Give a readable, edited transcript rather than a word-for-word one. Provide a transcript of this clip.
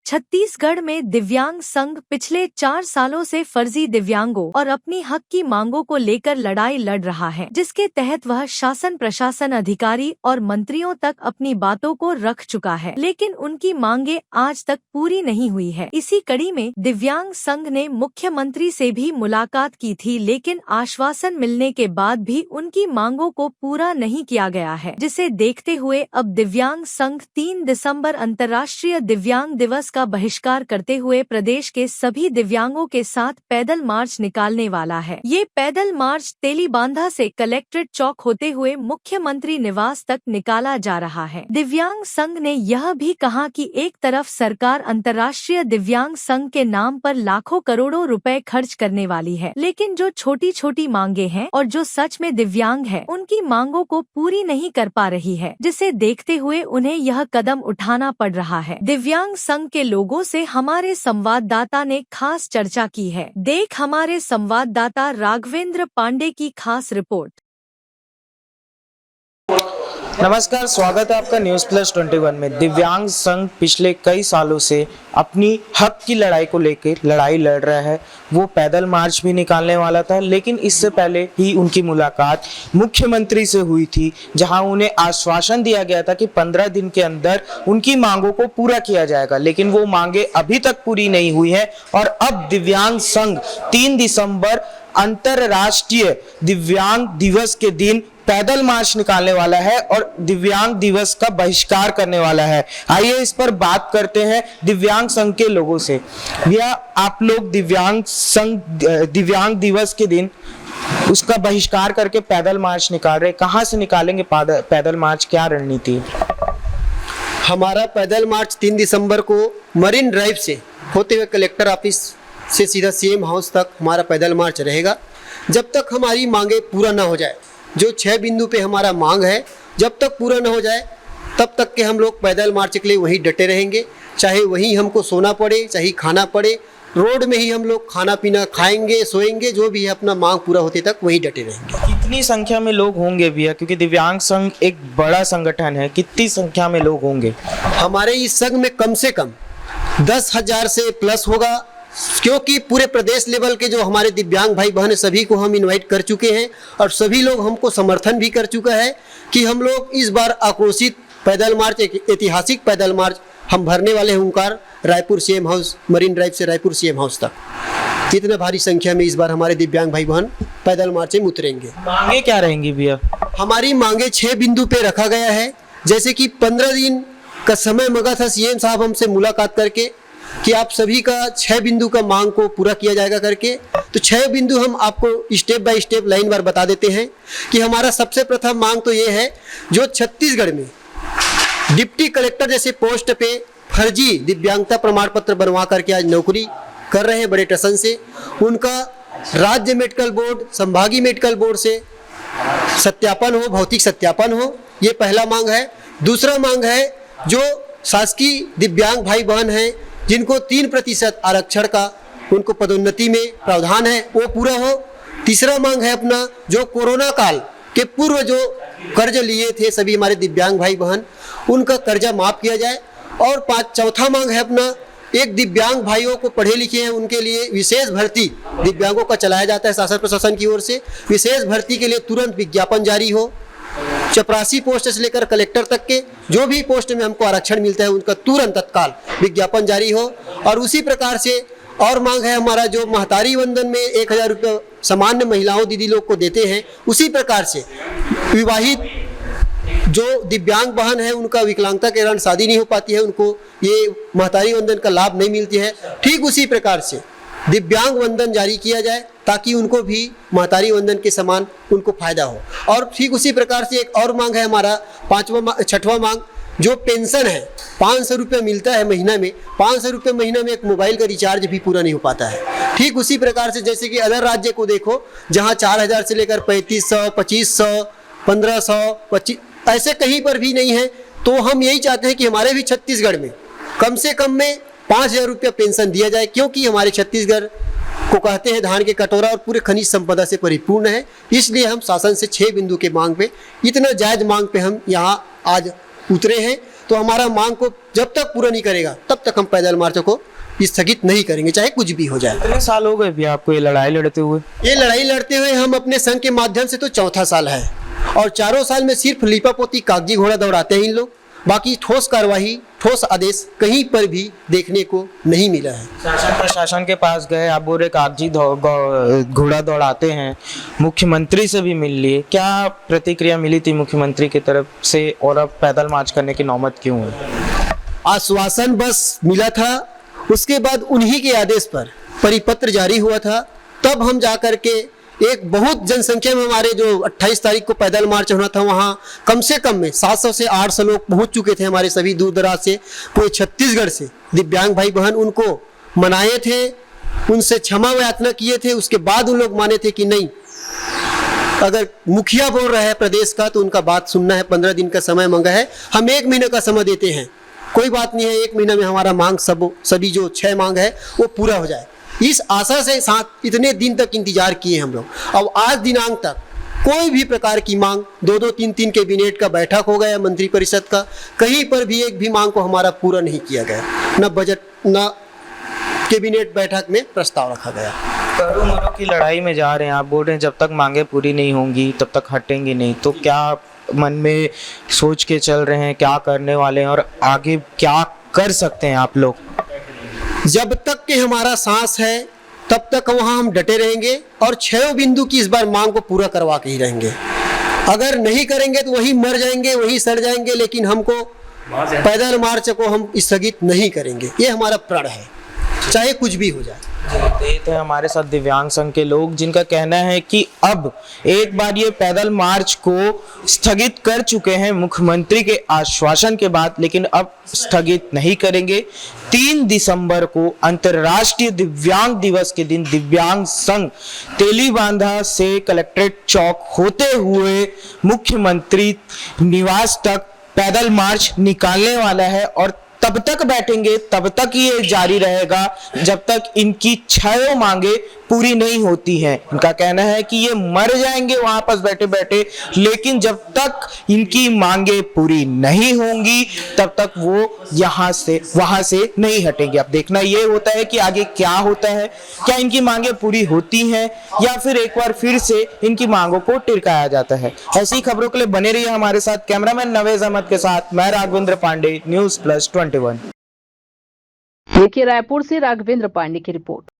छत्तीसगढ़ में दिव्यांग संघ पिछले 4 सालों से फर्जी दिव्यांगों और अपनी हक की मांगों को लेकर लड़ाई लड़ रहा है, जिसके तहत वह शासन प्रशासन अधिकारी और मंत्रियों तक अपनी बातों को रख चुका है, लेकिन उनकी मांगे आज तक पूरी नहीं हुई है। इसी कड़ी में दिव्यांग संघ ने मुख्यमंत्री से भी मुलाकात की थी, लेकिन आश्वासन मिलने के बाद भी उनकी मांगों को पूरा नहीं किया गया है, जिसे देखते हुए अब दिव्यांग संघ 3 दिसंबर अंतर्राष्ट्रीय दिव्यांग दिवस का बहिष्कार करते हुए प्रदेश के सभी दिव्यांगों के साथ पैदल मार्च निकालने वाला है। ये पैदल मार्च तेलीबांधा से कलेक्ट्रेट चौक होते हुए मुख्यमंत्री निवास तक निकाला जा रहा है। दिव्यांग संघ ने यह भी कहा कि एक तरफ सरकार अंतर्राष्ट्रीय दिव्यांग संघ के नाम पर लाखों करोड़ों रुपए खर्च करने वाली है, लेकिन जो छोटी छोटी मांगे हैं और जो सच में दिव्यांग है उनकी मांगों को पूरी नहीं कर पा रही है, जिसे देखते हुए उन्हें यह कदम उठाना पड़ रहा है। दिव्यांग संघ के लोगों से हमारे संवाददाता ने खास चर्चा की है। देख हमारे संवाददाता राघवेंद्र पांडे की खास रिपोर्ट। नमस्कार, स्वागत है आपका न्यूज़ प्लस 21 में। दिव्यांग संघ पिछले कई सालों से अपनी हक की लड़ाई को लेकर लड़ाई लड़ रहा है। वो पैदल मार्च भी निकालने वाला था, लेकिन इससे पहले ही उनकी मुलाकात मुख्यमंत्री से हुई थी, जहां उन्हें आश्वासन दिया गया था कि 15 दिन के अंदर उनकी मांगों को पूरा किया जाएगा, लेकिन वो मांगे अभी तक पूरी नहीं हुई है। और अब दिव्यांग संघ 3 दिसंबर अंतरराष्ट्रीय दिव्यांग दिवस के दिन पैदल मार्च निकालने वाला है और दिव्यांग दिवस का बहिष्कार करने वाला है। आइए इस पर बात करते हैं दिव्यांग संघ के लोगों से। भैया, आप लोग दिव्यांग संघ दिव्यांग दिवस के दिन उसका बहिष्कार करके पैदल मार्च निकाल रहे, कहाँ से निकालेंगे पैदल मार्च, क्या रणनीति है? हमारा पैदल मार्च 3 दिसंबर को मरीन ड्राइव से होते हुए कलेक्टर ऑफिस से सीधा सीएम हाउस तक हमारा पैदल मार्च रहेगा, जब तक हमारी मांगे पूरा ना हो जाए। जो 6 बिंदु पे हमारा मांग है, जब तक पूरा ना हो जाए तब तक के हम लोग पैदल मार्च के लिए वहीं डटे रहेंगे। चाहे वहीं हमको सोना पड़े, चाहे खाना पड़े, रोड में ही हम लोग खाना पीना खाएंगे, सोएंगे, जो भी है अपना मांग पूरा होते तक वहीं डटे रहेंगे। कितनी संख्या में लोग होंगे भैया, क्योंकि दिव्यांग संघ एक बड़ा संगठन है, कितनी संख्या में लोग होंगे? हमारे इस संघ में कम से कम 10,000 से प्लस होगा, क्योंकि पूरे प्रदेश लेवल के जो हमारे दिव्यांग भाई बहन है सभी को हम इनवाइट कर चुके हैं और सभी लोग हमको समर्थन भी कर चुका है कि हम लोग इस बार आक्रोशित पैदल मार्च, एक ऐतिहासिक पैदल मार्च हम भरने वाले हैं। Omkar Raipur CM house, marine drive से रायपुर सीएम हाउस तक इतना भारी संख्या में इस बार हमारे दिव्यांग भाई बहन पैदल मार्च में उतरेंगे। मांगे क्या रहेंगी भैया? हमारी मांगे 6 बिंदु पे रखा गया है। जैसे कि 15 दिन का समय मांगा था सीएम साहब हमसे मुलाकात करके कि आप सभी का 6 बिंदु का मांग को पूरा किया जाएगा करके। तो 6 बिंदु हम आपको स्टेप बाय स्टेप लाइन बार बता देते हैं कि हमारा सबसे प्रथम मांग तो ये है, जो छत्तीसगढ़ में डिप्टी कलेक्टर जैसे पोस्ट पे फर्जी दिव्यांगता प्रमाण पत्र बनवा करके आज नौकरी कर रहे हैं बड़े टसन से, उनका राज्य मेडिकल बोर्ड, संभागीय मेडिकल बोर्ड से सत्यापन हो, भौतिक सत्यापन हो, ये पहला मांग है। दूसरा मांग है, जो शासकीय दिव्यांग भाई बहन हैं जिनको 3% आरक्षण का उनको पदोन्नति में प्रावधान है, वो पूरा हो। तीसरा मांग है अपना, जो कोरोना काल के पूर्व जो कर्ज लिए थे सभी हमारे दिव्यांग भाई बहन, उनका कर्जा माफ किया जाए। और चौथा मांग है अपना, एक दिव्यांग भाइयों को पढ़े लिखे हैं उनके लिए विशेष भर्ती दिव्यांगों का चलाया जाता है शासन प्रशासन की ओर से, विशेष भर्ती के लिए तुरंत विज्ञापन जारी हो। चपरासी पोस्ट से लेकर कलेक्टर तक के जो भी पोस्ट में हमको आरक्षण मिलता है उनका तुरंत तत्काल विज्ञापन जारी हो। और उसी प्रकार से और मांग है हमारा, जो महतारी वंदन में 1,000 रुपये सामान्य महिलाओं दीदी लोग को देते हैं, उसी प्रकार से विवाहित जो दिव्यांग बहन है उनका विकलांगता के कारण शादी नहीं हो पाती है, उनको ये महतारी वंदन का लाभ नहीं मिलती है। ठीक उसी प्रकार से दिव्यांग वंदन जारी किया जाए ताकि उनको भी महतारी वंदन के समान उनको फायदा हो। और ठीक उसी प्रकार से एक और मांग है हमारा, छठवां मांग, जो पेंशन है 500 रुपये मिलता है महीना में, 500 रुपये महीना में एक मोबाइल का रिचार्ज भी पूरा नहीं हो पाता है। ठीक उसी प्रकार से जैसे कि अदर राज्य को देखो, जहाँ 4,000 से लेकर 3,500, 2,500, 1,500, 25 ऐसे कहीं पर भी नहीं है। तो हम यही चाहते हैं कि हमारे भी छत्तीसगढ़ में कम से कम में 5,000 रुपया पेंशन दिया जाए, क्योंकि हमारे छत्तीसगढ़ को कहते हैं धान के कटोरा और पूरे खनिज संपदा से परिपूर्ण है। इसलिए हम शासन से 6 बिंदु के मांग पे, इतना जायज मांग पे हम यहाँ आज उतरे हैं। तो हमारा मांग को जब तक पूरा नहीं करेगा तब तक हम पैदल मार्च को स्थगित नहीं करेंगे, चाहे कुछ भी हो जाए। कितने साल हो गए भैया आपको ये लड़ाई लड़ते हुए? ये लड़ाई लड़ते हुए हम अपने संघ के माध्यम से तो चौथा साल है, और चारों साल में सिर्फ लीपापोती कागजी घोड़ा दौड़ाते हैं इन लोग, बाकी ठोस कार्रवाई ठोस आदेश कहीं पर भी देखने को नहीं मिला है। शासन प्रशासन के पास गए, आप बोल रहे कागजी घोड़ा दौड़ाते हैं, मुख्यमंत्री से भी मिल लिए, क्या प्रतिक्रिया मिली थी मुख्यमंत्री की तरफ से और अब पैदल मार्च करने की नौबत क्यों हुई? आश्वासन बस मिला था, उसके बाद उन्हीं के आदेश पर परिपत्र जारी हुआ था, तब हम जाकर के एक बहुत जनसंख्या में हमारे जो 28 तारीख को पैदल मार्च होना था वहाँ कम से कम में 700 से 800 लोग पहुँच चुके थे। हमारे सभी दूर दराज से, पूरे छत्तीसगढ़ से दिव्यांग भाई बहन उनको मनाए थे, उनसे क्षमा याचना किए थे। उसके बाद उन लोग माने थे कि नहीं, अगर मुखिया बोल रहा है प्रदेश का तो उनका बात सुनना है। 15 दिन का समय मांगा है, हम 1 महीने का समय देते हैं, कोई बात नहीं है, 1 महीना में हमारा मांग सभी जो 6 मांग है वो पूरा हो जाए। इस आशा से साथ इतने दिन तक इंतजार किए हम लोग। अब आज दिनांक तक कोई भी प्रकार की मांग 2-2, 3-3 कैबिनेट का बैठक हो गया, मंत्री परिषद का, कहीं पर भी एक भी मांग को हमारा पूरा नहीं किया गया, न बजट न कैबिनेट बैठक में प्रस्ताव रखा गया। करों मरों की लड़ाई में जा रहे हैं, आप बोल रहे हैं जब तक मांगे पूरी नहीं होंगी तब तक हटेंगे नहीं, तो क्या मन में सोच के चल रहे हैं, क्या करने वाले हैं और आगे क्या कर सकते हैं आप लोग? जब तक कि हमारा सांस है तब तक वहाँ हम डटे रहेंगे और 6 बिंदु की इस बार मांग को पूरा करवा के ही रहेंगे। अगर नहीं करेंगे तो वहीं मर जाएंगे, वहीं सड़ जाएंगे, लेकिन हमको पैदल मार्च को हम स्थगित नहीं करेंगे, ये हमारा प्रण है, चाहे कुछ भी हो जाए। ये थे हमारे साथ दिव्यांग संघ के लोग, जिनका कहना है कि अब एक बार ये पैदल मार्च को स्थगित कर चुके हैं मुख्यमंत्री के आश्वासन के बाद, लेकिन अब स्थगित नहीं करेंगे। 3 दिसंबर को अंतर्राष्ट्रीय दिव्यांग दिवस के दिन दिव्यांग संघ तेलीबांधा से कलेक्ट्रेट चौक होते हुए मुख्यमंत्री निवास तक पैदल मार्च निकालने वाला है, और तब तक बैठेंगे, तब तक ये जारी रहेगा जब तक इनकी 6 मांगे पूरी नहीं होती हैं। इनका कहना है कि ये मर जाएंगे वहां पर बैठे बैठे, लेकिन जब तक इनकी मांगे पूरी नहीं होंगी तब तक वो यहाँ से वहां से नहीं हटेंगे। अब देखना ये होता है कि आगे क्या होता है, क्या इनकी मांगे पूरी होती हैं या फिर एक बार फिर से इनकी मांगों को टिरकाया जाता है। ऐसी खबरों के लिए बने रहिए हमारे साथ। कैमरामैन नवेज अहमद के साथ मैं राघवेंद्र पांडे, न्यूज़ प्लस 21। देखिए रायपुर से राघवेंद्र पांडे की रिपोर्ट।